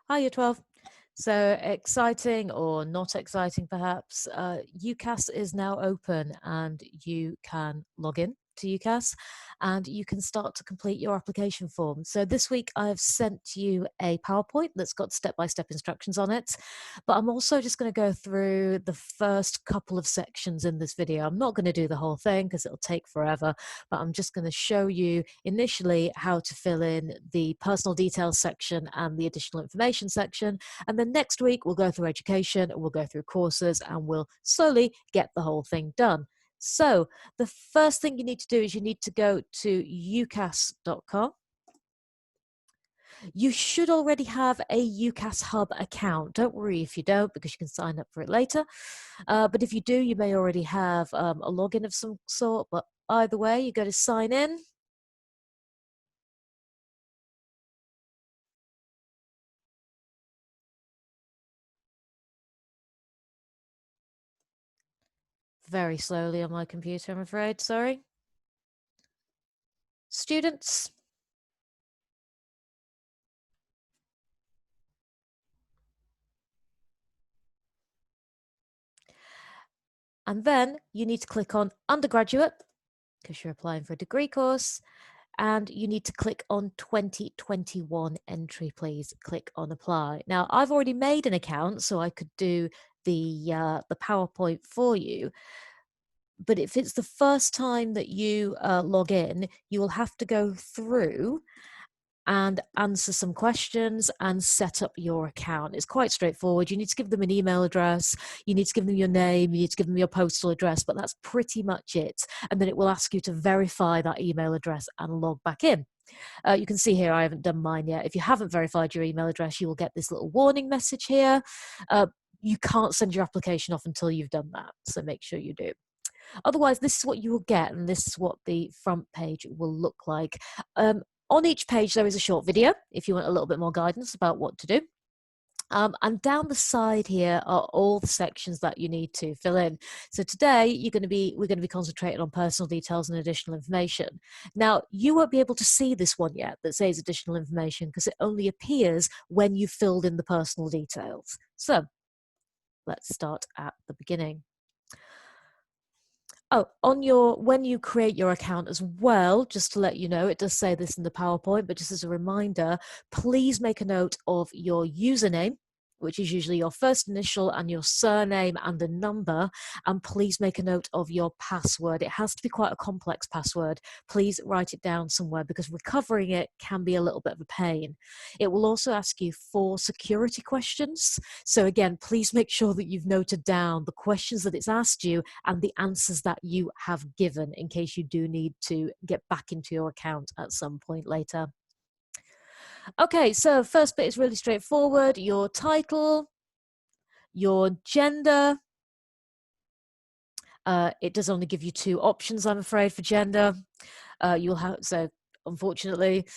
Hi, Year 12. So exciting or not exciting, perhaps. UCAS is now open and you can log in to UCAS and you can start to complete your application form. So this week I've sent you a PowerPoint that's got step-by-step instructions on it, but I'm also just going to go through the first couple of sections in this video. I'm not going to do the whole thing because it'll take forever, but I'm just going to show you initially how to fill in the personal details section and the additional information section. And then next week we'll go through education, we'll go through courses, and we'll slowly get the whole thing done. So the first thing you need to do is you need to go to ucas.com. You should already have a UCAS Hub account. Don't worry if you don't, because you can sign up for it later. But if you do, you may already have a login of some sort. But either way, you go to sign in. Very slowly on my computer, I'm afraid. Sorry. Students. And then you need to click on undergraduate because you're applying for a degree course. And you need to click on 2021 entry, please. Click on apply. Now, I've already made an account, so I could do the PowerPoint for you. But if it's the first time that you log in, you will have to go through and answer some questions and set up your account. It's quite straightforward. You need to give them an email address, you need to give them your name, you need to give them your postal address, but that's pretty much it. And then it will ask you to verify that email address and log back in. You can see here I haven't done mine yet. If you haven't verified your email address, you will get this little warning message here. You can't send your application off until you've done that, so make sure you do. Otherwise, this is what you will get, and this is what the front page will look like. On each page, there is a short video if you want a little bit more guidance about what to do. And down the side here are all the sections that you need to fill in. So today we're going to be concentrating on personal details and additional information. Now, you won't be able to see this one yet that says additional information because it only appears when you filled in the personal details. So let's start at the beginning. Oh, when you create your account as well, just to let you know, it does say this in the PowerPoint, but just as a reminder, please make a note of your username, which is usually your first initial and your surname and a number, and please make a note of your password. It has to be quite a complex password. Please write it down somewhere because recovering it can be a little bit of a pain. It will also ask you for security questions. So again, please make sure that you've noted down the questions that it's asked you and the answers that you have given in case you do need to get back into your account at some point later. Okay, so first bit is really straightforward. Your title, your gender. It does only give you two options, I'm afraid, for gender. You'll have, so unfortunately,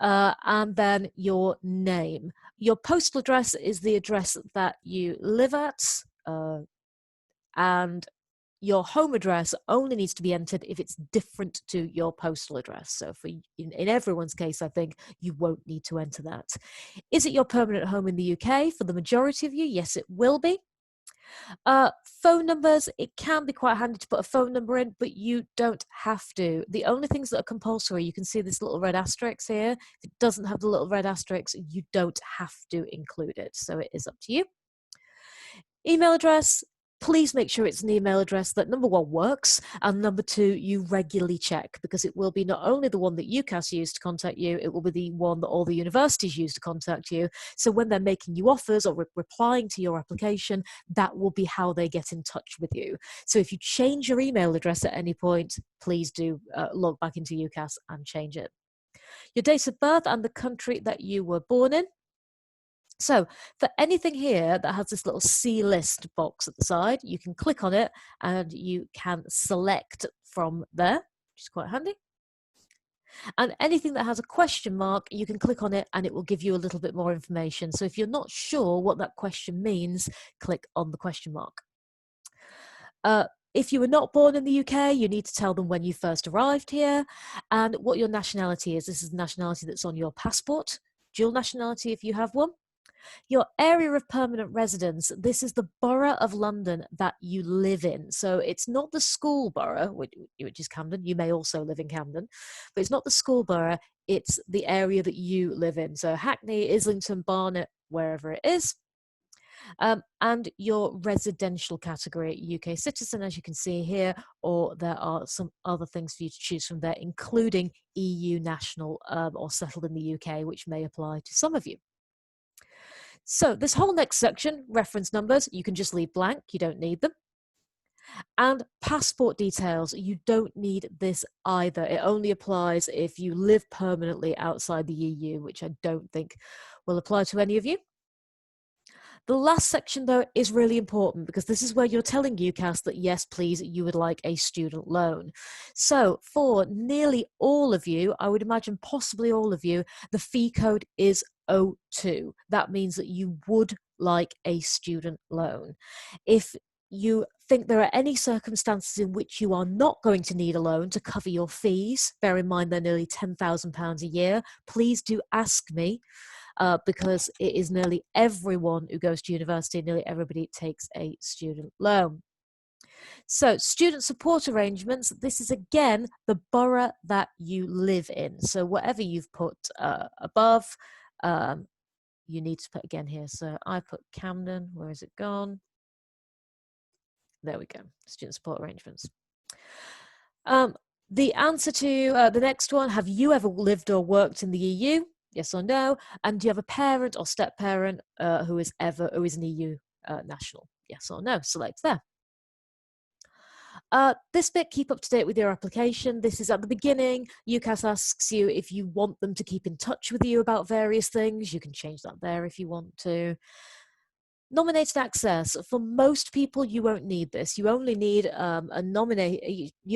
and then your name. Your postal address is the address that you live at, and your home address only needs to be entered if it's different to your postal address. So for in everyone's case, I think you won't need to enter that. Is it your permanent home in the UK? For the majority of you, yes, it will be. Phone numbers, it can be quite handy to put a phone number in, but you don't have to. The only things that are compulsory, you can see this little red asterisk here. If it doesn't have the little red asterisk, you don't have to include it. So it is up to you. Email address, please make sure it's an email address that number one works and number two you regularly check, because it will be not only the one that UCAS use to contact you, it will be the one that all the universities use to contact you. So when they're making you offers or replying to your application, that will be how they get in touch with you. So if you change your email address at any point, please do log back into UCAS and change it. Your date of birth and the country that you were born in. So for anything here that has this little C list box at the side, you can click on it and you can select from there, which is quite handy. And anything that has a question mark, you can click on it and it will give you a little bit more information. So if you're not sure what that question means, click on the question mark. If you were not born in the UK, you need to tell them when you first arrived here and what your nationality is. This is the nationality that's on your passport. Dual nationality if you have one. Your area of permanent residence, this is the borough of London that you live in. So it's not the school borough, which is Camden. You may also live in Camden, but it's not the school borough, it's the area that you live in. So Hackney, Islington, Barnet, wherever it is. And your residential category, UK citizen, as you can see here, or there are some other things for you to choose from there, including EU national or settled in the UK, which may apply to some of you. So this whole next section, reference numbers, you can just leave blank, you don't need them. And passport details, you don't need this either. It only applies if you live permanently outside the EU, which I don't think will apply to any of you. The last section, though, is really important because this is where you're telling UCAS that, yes, please, you would like a student loan. So for nearly all of you, I would imagine possibly all of you, the fee code is O2. That means that you would like a student loan. If you think there are any circumstances in which you are not going to need a loan to cover your fees, bear in mind they're nearly £10,000 a year, please do ask me. Because it is nearly everyone who goes to university, nearly everybody takes a student loan. So student support arrangements, this is again the borough that you live in. So whatever you've put above, you need to put again here. So I put Camden, where is it gone? There we go, student support arrangements. The answer to the next one, have you ever lived or worked in the EU? Yes or no? And do you have a parent or step parent who is an EU national? Yes or no? Select there. This bit, keep up to date with your application. This is at the beginning. UCAS asks you if you want them to keep in touch with you about various things. You can change that there if you want to. Nominated access. For most people, you won't need this. You only need you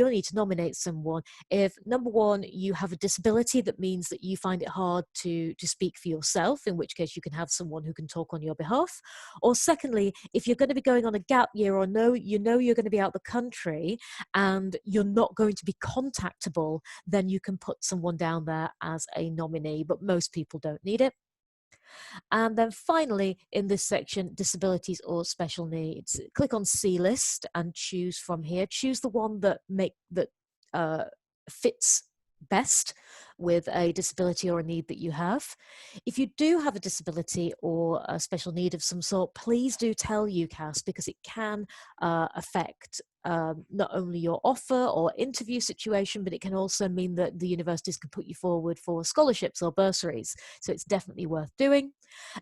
only need to nominate someone if, number one, you have a disability that means that you find it hard to speak for yourself, in which case you can have someone who can talk on your behalf. Or secondly, if you're going to be going on a gap year, or you know you're going to be out the country and you're not going to be contactable, then you can put someone down there as a nominee, but most people don't need it. And then finally, in this section, disabilities or special needs, click on See List and choose from here. Choose the one that fits best with a disability or a need that you have. If you do have a disability or a special need of some sort, please do tell UCAS, because it can affect not only your offer or interview situation, but it can also mean that the universities can put you forward for scholarships or bursaries. So it's definitely worth doing.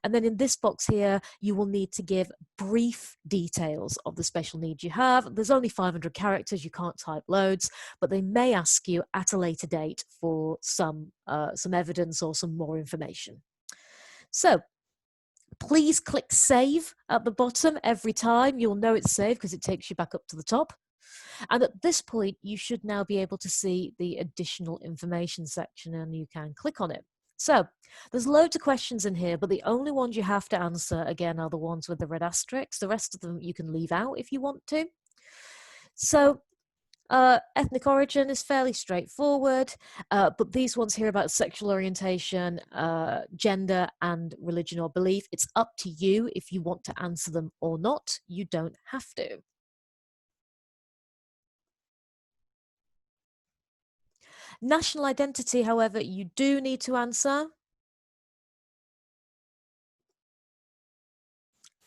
And then in this box here, you will need to give brief details of the special needs you have. There's only 500 characters, you can't type loads, but they may ask you at a later date for some evidence or some more information. So please click save at the bottom every time. You'll know it's saved because it takes you back up to the top. And at this point, you should now be able to see the additional information section, and you can click on it. So there's loads of questions in here, but the only ones you have to answer, again, are the ones with the red asterisks. The rest of them you can leave out if you want to. So ethnic origin is fairly straightforward, but these ones here about sexual orientation, gender, and religion or belief, it's up to you if you want to answer them or not. You don't have to. National identity, however, you do need to answer,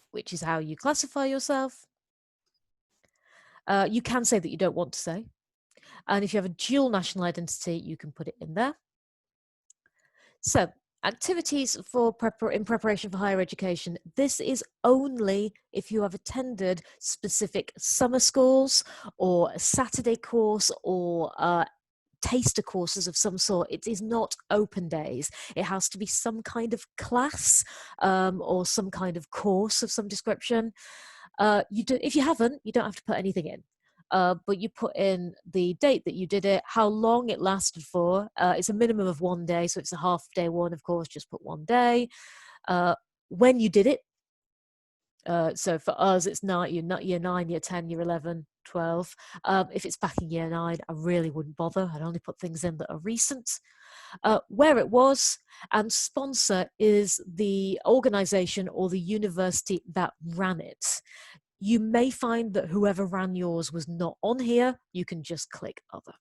which is how you classify yourself. You can say that you don't want to say. And if you have a dual national identity, you can put it in there. So activities in preparation for higher education. This is only if you have attended specific summer schools or a Saturday course or taster courses of some sort. It is not open days. It has to be some kind of class or some kind of course of some description. If you haven't, you don't have to put anything in. But you put in the date that you did it, how long it lasted for. It's a minimum of 1 day, so it's a half-day one, of course, just put 1 day. When you did it. So for us, it's year 9, year 10, year 11, 12. If it's back in year 9, I really wouldn't bother. I'd only put things in that are recent. where it was, and sponsor is the organization or the university that ran it. You may find that whoever ran yours was not on here. You can just click other.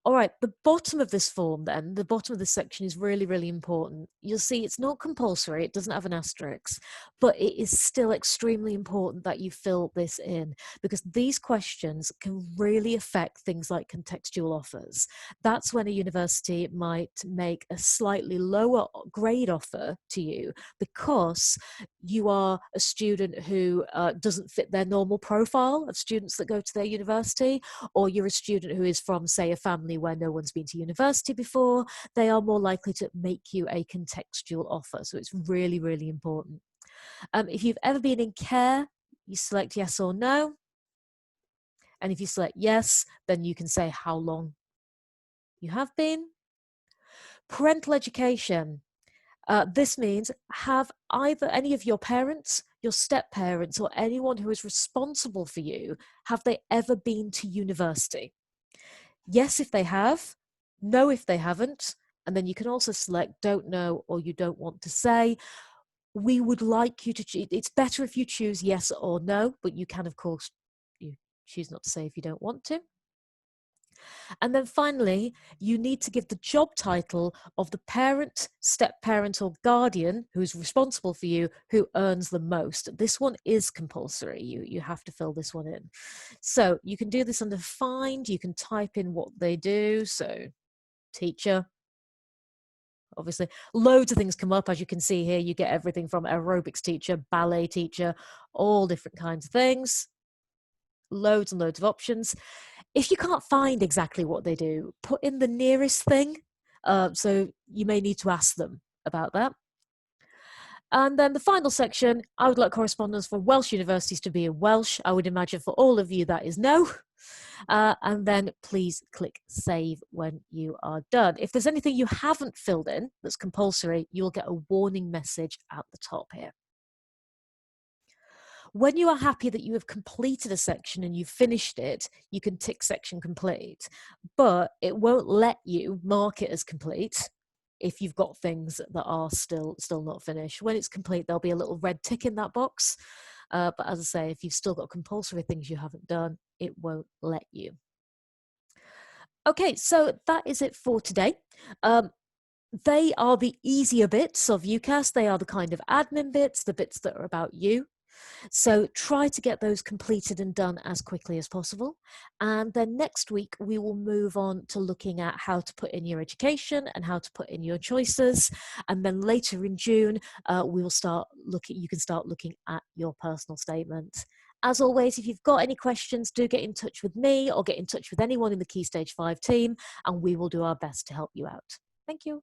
All right, the bottom of this form then, the bottom of this section is really, really important. You'll see it's not compulsory, it doesn't have an asterisk, but it is still extremely important that you fill this in, because these questions can really affect things like contextual offers. That's when a university might make a slightly lower grade offer to you because you are a student who doesn't fit their normal profile of students that go to their university, or you're a student who is from, say, a family where no one's been to university before. They are more likely to make you a contextual offer. So it's really, really important. If you've ever been in care, you select yes or no. And if you select yes, then you can say how long you have been. Parental education. This means, have either any of your parents, your step-parents, or anyone who is responsible for you, have they ever been to university? Yes if they have, no if they haven't, and then you can also select don't know or you don't want to say. We would like you to it's better if you choose yes or no, but you can, of course, you choose not to say if you don't want to. And then finally, you need to give the job title of the parent, step-parent, or guardian who's responsible for you, who earns the most. This one is compulsory. You have to fill this one in. So you can do this under find. You can type in what they do. So teacher. Obviously, loads of things come up. As you can see here, you get everything from aerobics teacher, ballet teacher, all different kinds of things. Loads and loads of options. If you can't find exactly what they do, put in the nearest thing. So you may need to ask them about that. And then the final section, I would like correspondence for Welsh universities to be in Welsh. I would imagine for all of you that is no. And then please click save when you are done. If there's anything you haven't filled in that's compulsory, you'll get a warning message at the top here. When you are happy that you have completed a section and you've finished it, you can tick section complete, but it won't let you mark it as complete if you've got things that are still not finished. When it's complete, there'll be a little red tick in that box. But as I say, if you've still got compulsory things you haven't done, it won't let you. Okay, so that is it for today. They are the easier bits of UCAS. They are the kind of admin bits, the bits that are about you. So try to get those completed and done as quickly as possible. And then next week, we will move on to looking at how to put in your education and how to put in your choices. And then later in June, we will start looking, you can start looking at your personal statement. As always, if you've got any questions, do get in touch with me or get in touch with anyone in the Key Stage 5 team, and we will do our best to help you out. Thank you.